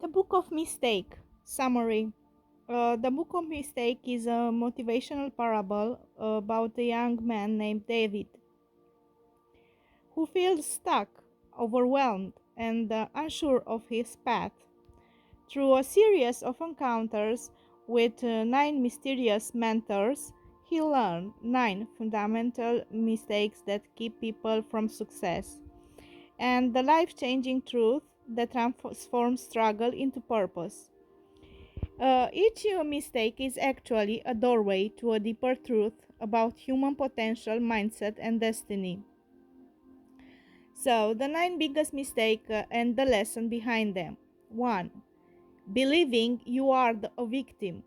The Book of Mistake. Summary. The Book of Mistake is a motivational parable about a young man named David who feels stuck, overwhelmed, and unsure of his path. Through a series of encounters with 9 mysterious mentors, he learned 9 fundamental mistakes that keep people from success, and the life changing truth that transforms struggle into purpose. Each mistake is actually a doorway to a deeper truth about human potential, mindset, and destiny. So, the 9 biggest mistakes and the lesson behind them. 1. Believing you are a victim.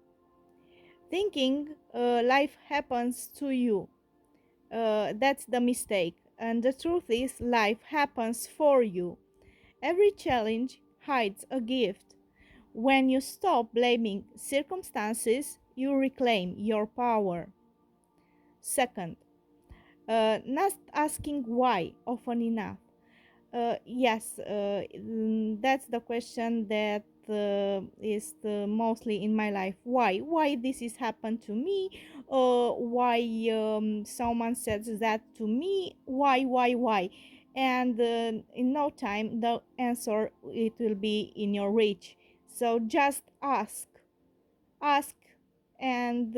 Thinking life happens to you. That's the mistake. And the truth is, life happens for you. Every challenge hides a gift. When you stop blaming circumstances, you reclaim your power. Second, not asking why often enough. Yes, that's the question that is mostly in my life. Why this is happened to me? Why someone says that to me? Why? And in no time, the answer it will be in your reach. So just ask, and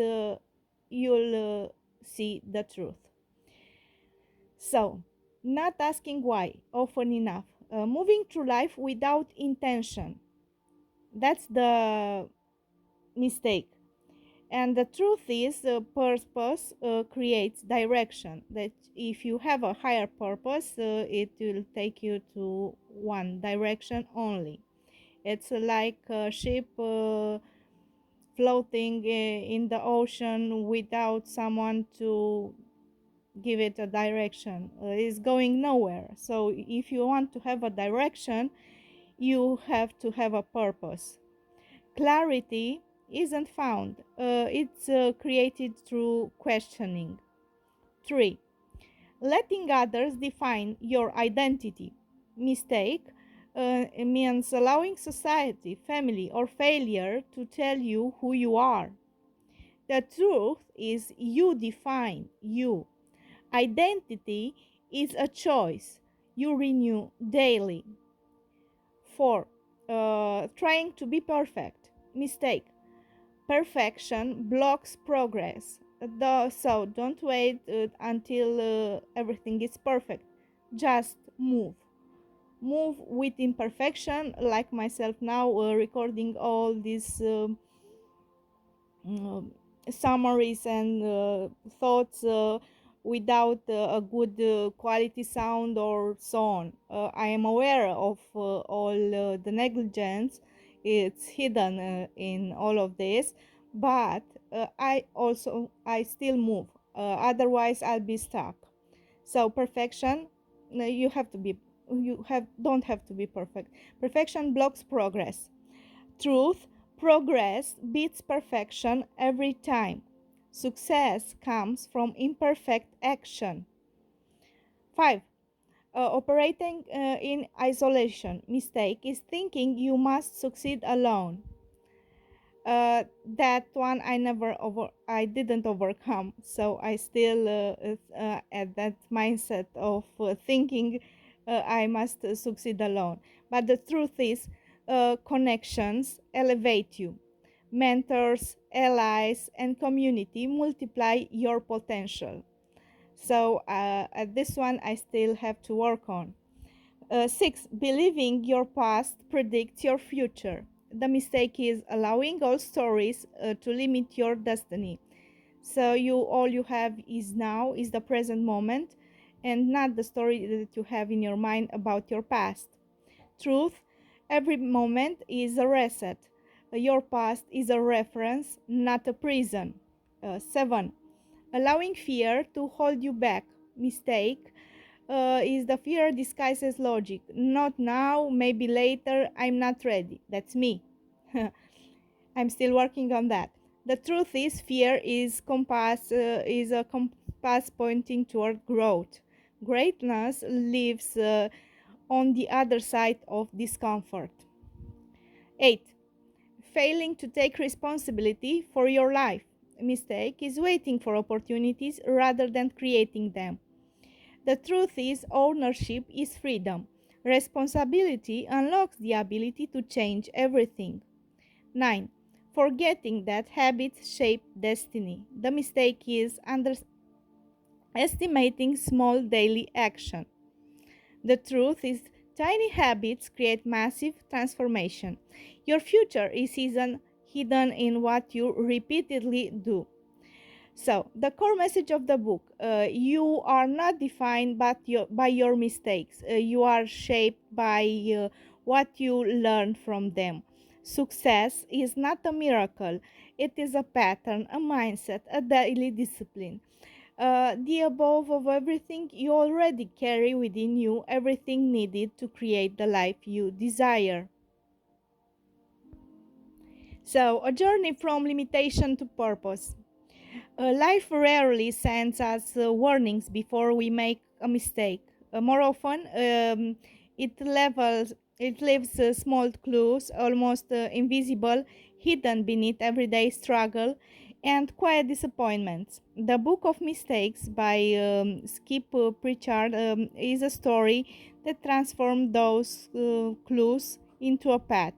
you'll see the truth. So, not asking why often enough, moving through life without intention. That's the mistake. And the truth is, purpose creates direction. That if you have a higher purpose, it will take you to one direction only. It's like a ship floating in the ocean without someone to give it a direction. It's going nowhere. So if you want to have a direction, you have to have a purpose. Clarity isn't found, it's created through questioning. 3. Letting others define your identity. Mistake means allowing society, family, or failure to tell you who you are. The truth is, you define you. Identity is a choice you renew daily. 4. Trying to be perfect. Mistake. Perfection blocks progress. So don't wait until everything is perfect. Just move. Move with imperfection, like myself now, recording all these um, summaries and thoughts without a good quality sound or so on. I am aware of all the negligence. It's hidden in all of this, but I still move. Otherwise, I'll be stuck. So perfection, you have to be. You have don't have to be perfect. Perfection blocks progress. Truth, progress beats perfection every time. Success comes from imperfect action. 5. Operating in isolation. Mistake is thinking you must succeed alone. That one I didn't overcome, so I still at that mindset of thinking I must succeed alone. But the truth is, connections elevate you. Mentors, allies, and community multiply your potential. So at this one I still have to work on. 6. Believing your past predicts your future. The mistake is allowing all stories to limit your destiny. So all you have is now, is the present moment, and not the story that you have in your mind about your past. Truth, every moment is a reset. Your past is a reference, not a prison. 7. Allowing fear to hold you back. Mistake is the fear disguises logic. Not now, maybe later, I'm not ready. That's me. I'm still working on that. The truth is, fear is a compass pointing toward growth. Greatness lives on the other side of discomfort. 8. Failing to take responsibility for your life. A mistake is waiting for opportunities rather than creating them. The truth is, ownership is freedom. Responsibility unlocks the ability to change everything. 9. Forgetting that habits shape destiny. The mistake is underestimating small daily action. The truth is, tiny habits create massive transformation. Your future is hidden in what you repeatedly do. So, the core message of the book, you are not defined by your mistakes. You are shaped by what you learn from them. Success is not a miracle, it is a pattern, a mindset, a daily discipline. The above of everything, you already carry within you everything needed to create the life you desire. So, a journey from limitation to purpose. Life rarely sends us warnings before we make a mistake. More often, it leaves small clues, almost invisible, hidden beneath everyday struggle and quiet disappointments. The Book of Mistakes by Skip Pritchard is a story that transformed those clues into a path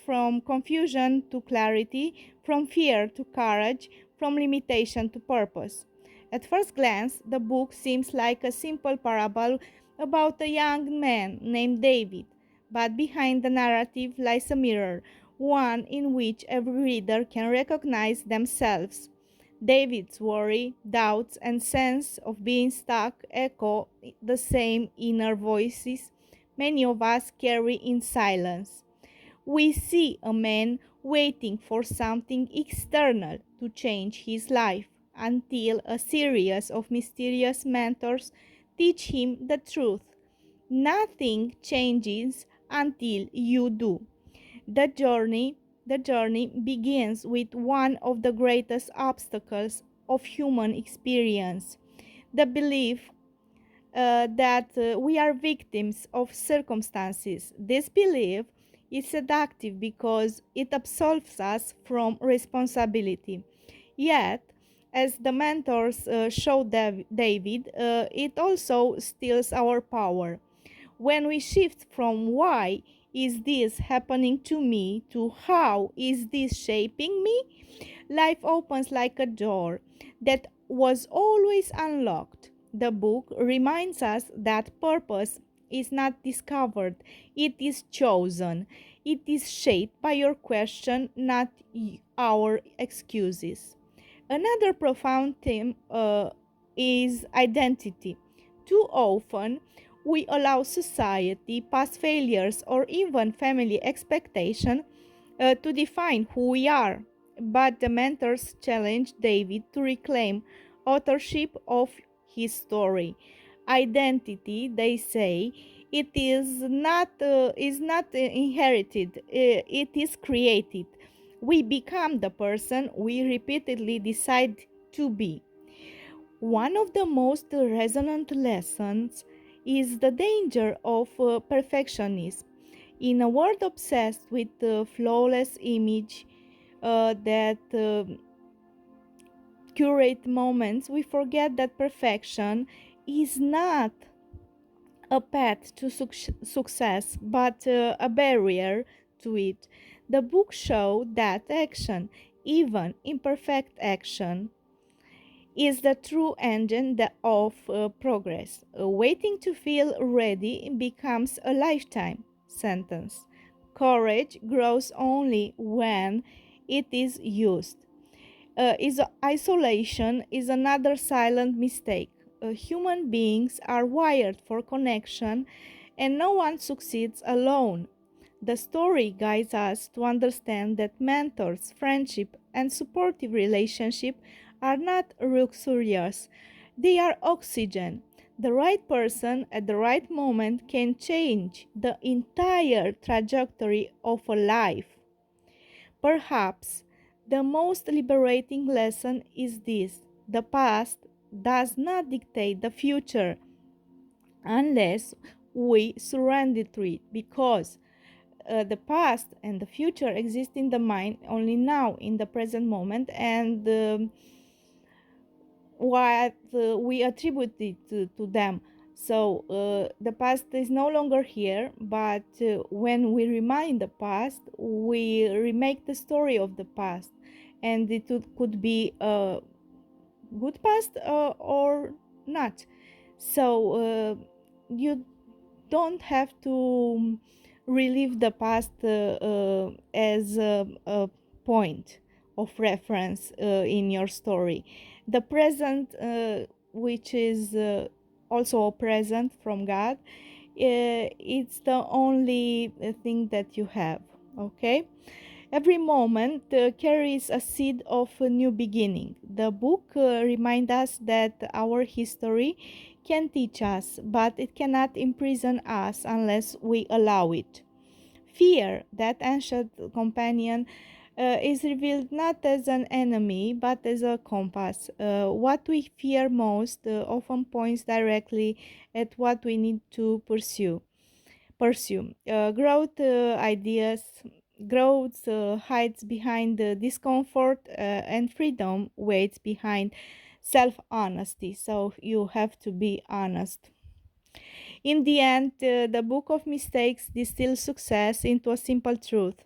from confusion to clarity, from fear to courage, from limitation to purpose. At first glance, the book seems like a simple parable about a young man named David, but behind the narrative lies a mirror, one in which every reader can recognize themselves. David's worry, doubts, and sense of being stuck echo the same inner voices many of us carry in silence. We see a man waiting for something external to change his life until a series of mysterious mentors teach him the truth. Nothing changes until you do. The journey, the journey begins with one of the greatest obstacles of human experience, the belief that we are victims of circumstances. This belief is seductive because it absolves us from responsibility. Yet, as the mentors show David, it also steals our power. When we shift from why is this happening to me to how is this shaping me, life opens like a door that was always unlocked. The book reminds us that purpose is not discovered, it is chosen. It is shaped by your question, not our excuses. Another profound theme is identity. Too often, we allow society, past failures, or even family expectation to define who we are. But the mentors challenge David to reclaim authorship of his story. Identity, they say, it is not inherited. It is created. We become the person we repeatedly decide to be. One of the most resonant lessons is the danger of perfectionism. In a world obsessed with the flawless image that curate moments, we forget that perfection is not a path to success but a barrier to it. The book showed that action, even imperfect action, is the true engine of progress. Waiting to feel ready becomes a lifetime sentence. Courage grows only when it is used. Isolation is another silent mistake. Human beings are wired for connection, and no one succeeds alone. The story guides us to understand that mentors, friendship, and supportive relationship are not luxurious. They are oxygen. The right person at the right moment can change the entire trajectory of a life. Perhaps the most liberating lesson is this: the past does not dictate the future unless we surrender to it, because the past and the future exist in the mind only now, in the present moment, and what we attribute it to them. So the past is no longer here, but when we remind the past, we remake the story of the past, and could be a good past or not. So you don't have to relive the past as a point of reference in your story. The present, which is also a present from God, it's the only thing that you have. Okay? Every moment carries a seed of a new beginning. The book reminds us that our history can teach us, but it cannot imprison us unless we allow it. Fear, that ancient companion, is revealed not as an enemy but as a compass. What we fear most often points directly at what we need to pursue. Growth hides behind the discomfort, and freedom waits behind self honesty. So you have to be honest. In the end, the book of mistakes distills success into a simple truth.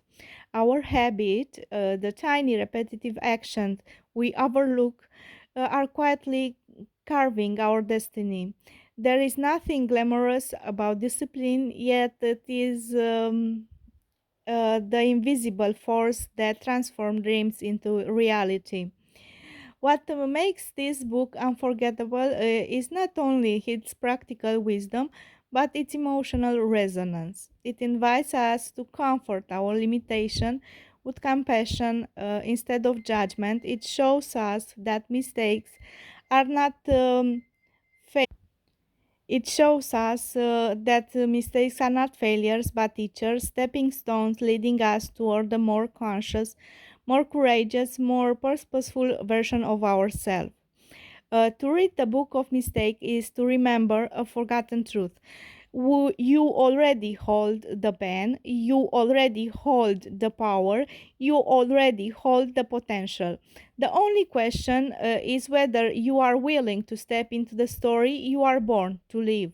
Our habit, the tiny repetitive actions we overlook, are quietly carving our destiny. There is nothing glamorous about discipline, yet it is the invisible force that transforms dreams into reality. What makes this book unforgettable is not only its practical wisdom, but its emotional resonance. It invites us to comfort our limitation with compassion instead of judgment. It shows us that mistakes are not it shows us that mistakes are not failures but teachers, stepping stones leading us toward a more conscious, more courageous, more purposeful version of ourselves. To read the book of mistake is to remember a forgotten truth. You already hold the pen, you already hold the power, you already hold the potential. The only question is whether you are willing to step into the story you are born to live.